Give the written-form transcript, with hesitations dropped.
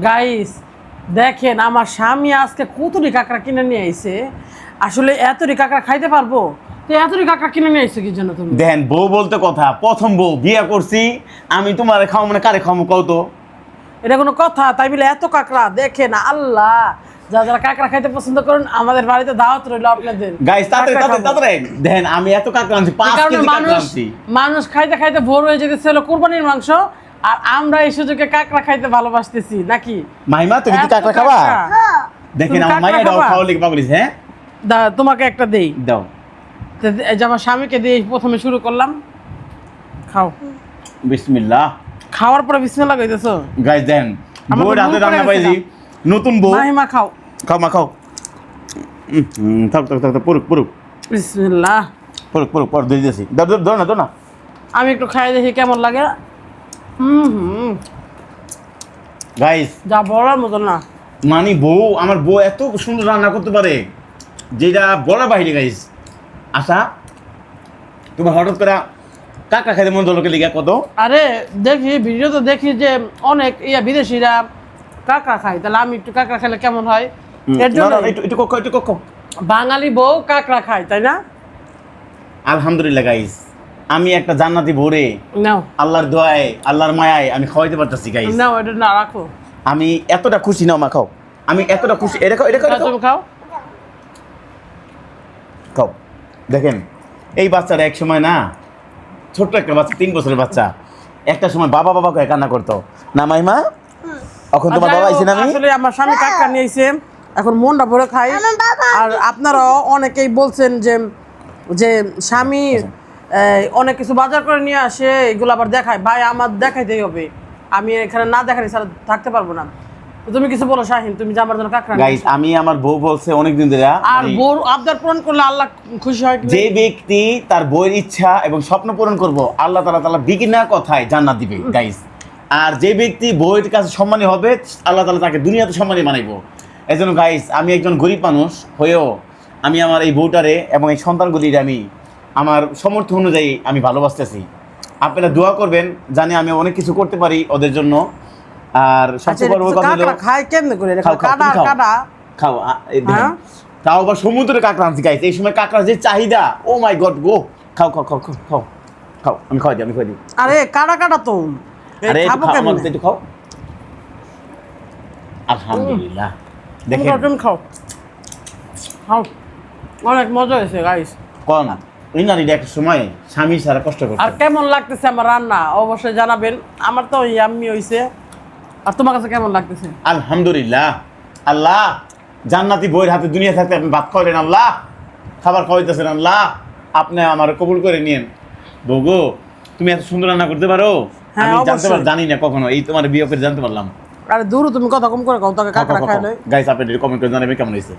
Guys দেখেন আমার স্বামী আজকে কতটি কাঁকড়া কিনে নিয়ে আইছে। আসলে এতটি কাঁকড়া খাইতে পারবো? তো এতটি কাঁকড়া কিনে নিয়ে আইছো কি জন্য তুমি? দেখেন বউ বলতে কথা, প্রথম বউ বিয়ে করছি আমি, তোমার খাওয়া মানে কারে খাওয়াবো কও তো? এটা কোনো কথা? তাই বলে এত কাঁকড়া দেখেন আল্লাহ, যারা যারা কাঁকড়া খাইতে পছন্দ করেন আমাদের বাড়িতে দাওয়াত রইল আপনাদের। গাইস তাতে কাঁকড়া তাতে খাবো। তাতে দেখেন আমি এত কাঁকড়া আনছি, 5 কারণ কেজি কাঁকড়া মানুষ আনছি। মানুষ খাইতে খাইতে ভোর হয়ে যেতেছিল কুরবানির মাংস, আর আমরা এই সুযোগে কাঁকড়া খাইতে ভালোবাসতেছি নাকি? মাইমা তুমি কি এত কাঁকড়া খাবা? দেখেন তুমি আমার কাঁকড়া মাইয়া দাও খাবা? খাওয়া লিখে পাগলিস। হ্যাঁ তোমাকে একটা দেই। দাও। তো এই যে আমার স্বামীকে দিয়ে প্রথমে শুরু করলাম, খাও। বিসমিল্লাহ। খাওয়ার পরে বিসমিল্লাহ কইতেছো? গাইস দেন আমার তো বউর হাতে ভুল করে রান্না পাইছি, গেছিলাম। নতুন বউ। মাহিমা খাও। খাও মা খাও। থাক থাক থাক পুরুক পুরুক বিসমিল্লাহ। পুরুক পুরুক পর দিয়ে দিয়েছি। দাও না দাও না। আমি একটু খাই দেখি কেমন লাগে। হুম, গাইস যা বলার মতো না। মানে বউ, আমার বউ এত সুন্দর রান্না করতে পারে যেটা বলার বাইরে। গাইস আশা তোমার হঠাৎ করে কাকা খাইতে মন দলকে লিগা কত? আরে দেখি ভিডিও তো দেখি যে অনেক বিদেশিরা কাঁকড়া খায়, তাহলে আমি একটু কাঁকড়া খেলে কেমন হয় এর জন্য। একটু কক্ষ একটু কক্ষ। বাঙালি বউ কাঁকড়া খায় তাই না? আলহামদুলিল্লাহ গাইস, আমি একটা জান্নাতি ভোরে নাও আল্লাহর দোয়ায় আল্লাহর মায়ায় আমি খাওয়াইতে পারতেছি গাইস। নাও, এটা না রাখো। আমি এতটা খুশি নাও মা খাও, আমি এতটা খুশি। এটা খাও, এটা খাও, এটা খাও। তুমি খাও। খাও। দেখেন এই বাচ্চারা এক সময় না, ছোট্ট একটা বাচ্চা, 3 বছরের বাচ্চা, একটা সময় বাবা বাবা করে কান্না করতো না মাইমা? এখন তোমার বাবা আইছে না? আমি আসলে আমার স্বামী কাঁকড়া নিয়ে আইছে, এখন মনটা ভরে খাই। আর আপনারাও অনেকেই বলছেন যে যে স্বামী অনেক কিছু বাজার করে নিয়ে আসে, এগুলো আবার দেখায়। ভাই আমার দেখাইতেই হবে, আমি এখানে না দেখালে ছাড়া থাকতে পারবো না। তো তুমি কিছু বলো শাহিন, তুমি যে আমার জন্য কাঁকড়া নিয়ে গাইস আসো। আমি আমার বউ বলছে অনেকদিন ধরে, আর বউর আবদার পূরণ করলে আল্লাহ খুশি হয় কি না? যে ব্যক্তি তার বউয়ের ইচ্ছা এবং স্বপ্ন পূরণ করবো আল্লাহ তাআলা বিনা কথায় জান্নাত দিবে গাইস। আর যে ব্যক্তি বউয়ের কাছে সম্মানী হবে আল্লাহ তাআলা তাকে দুনিয়াতে সম্মানী বানাইবো। এজন্য গাইস আমি একজন গরিব মানুষ হয়েও আমি আমার এই বউটারে এবং এই সন্তানগুলির আমি আমার সামর্থ্য অনুযায়ী আমি ভালোবাসতেছি। আপনারা দোয়া করবেন জানি আমি অনেক কিছু করতে পারি ওদের জন্য। আর সবচেয়ে বড় কথা হলো কাঁকড়া খায় কেমনে করে? খাও, খাও, কাটা তুমি খাও। কাটা খাও এই দেখেন। হ্যাঁ? তাও আবার সমুদ্রে কাঁকড়া আনছি গাইস, এই সময় কাঁকড়ার যে চাহিদা, ও মাই গড গো। খাও খাও খাও খাও খাও খাও, আমি খাওয়াই দিই, আমি খাওয়াই দিই। আরে কাটা কাটা তো আরে একটু খাবো খাও, আমার কেমনে? একটু খাও। আলহামদুলিল্লাহ। দেখেন তুমি খাও খাও, অনেক মজা হয়েছে গাইস। কোন এই নারীর একটা সময় স্বামী সারা কষ্ট আর করছে। কেমন লাগতেছে আমার রান্না অবশ্যই জানাবেন। আমার তো ইয়াম্মি হইছে, আর তোমার কাছে কেমন লাগতেছে? আলহামদুলিল্লাহ। আল্লাহ জান্নাতি বইয়ের হাতে দুনিয়া থাকতে আপনি ভাত খাওয়ালেন আল্লাহ, খাবার খাওয়াইতেছেন আল্লাহ, আপনি আমার কবুল করে নিয়েন। বউগো তুমি এত সুন্দর রান্না করতে পারো, হ্যাঁ, আমি অবশ্যই। জানি না কখনো, এই তোমার বিয়ে করে জানতে পারলাম। আরে দূর, তুমি কথা কম করে খাও, তাকে কাঁকড়া খাইলে। গাইস আপনি কমেন্ট করে জানাবেন কেমন হয়েছে।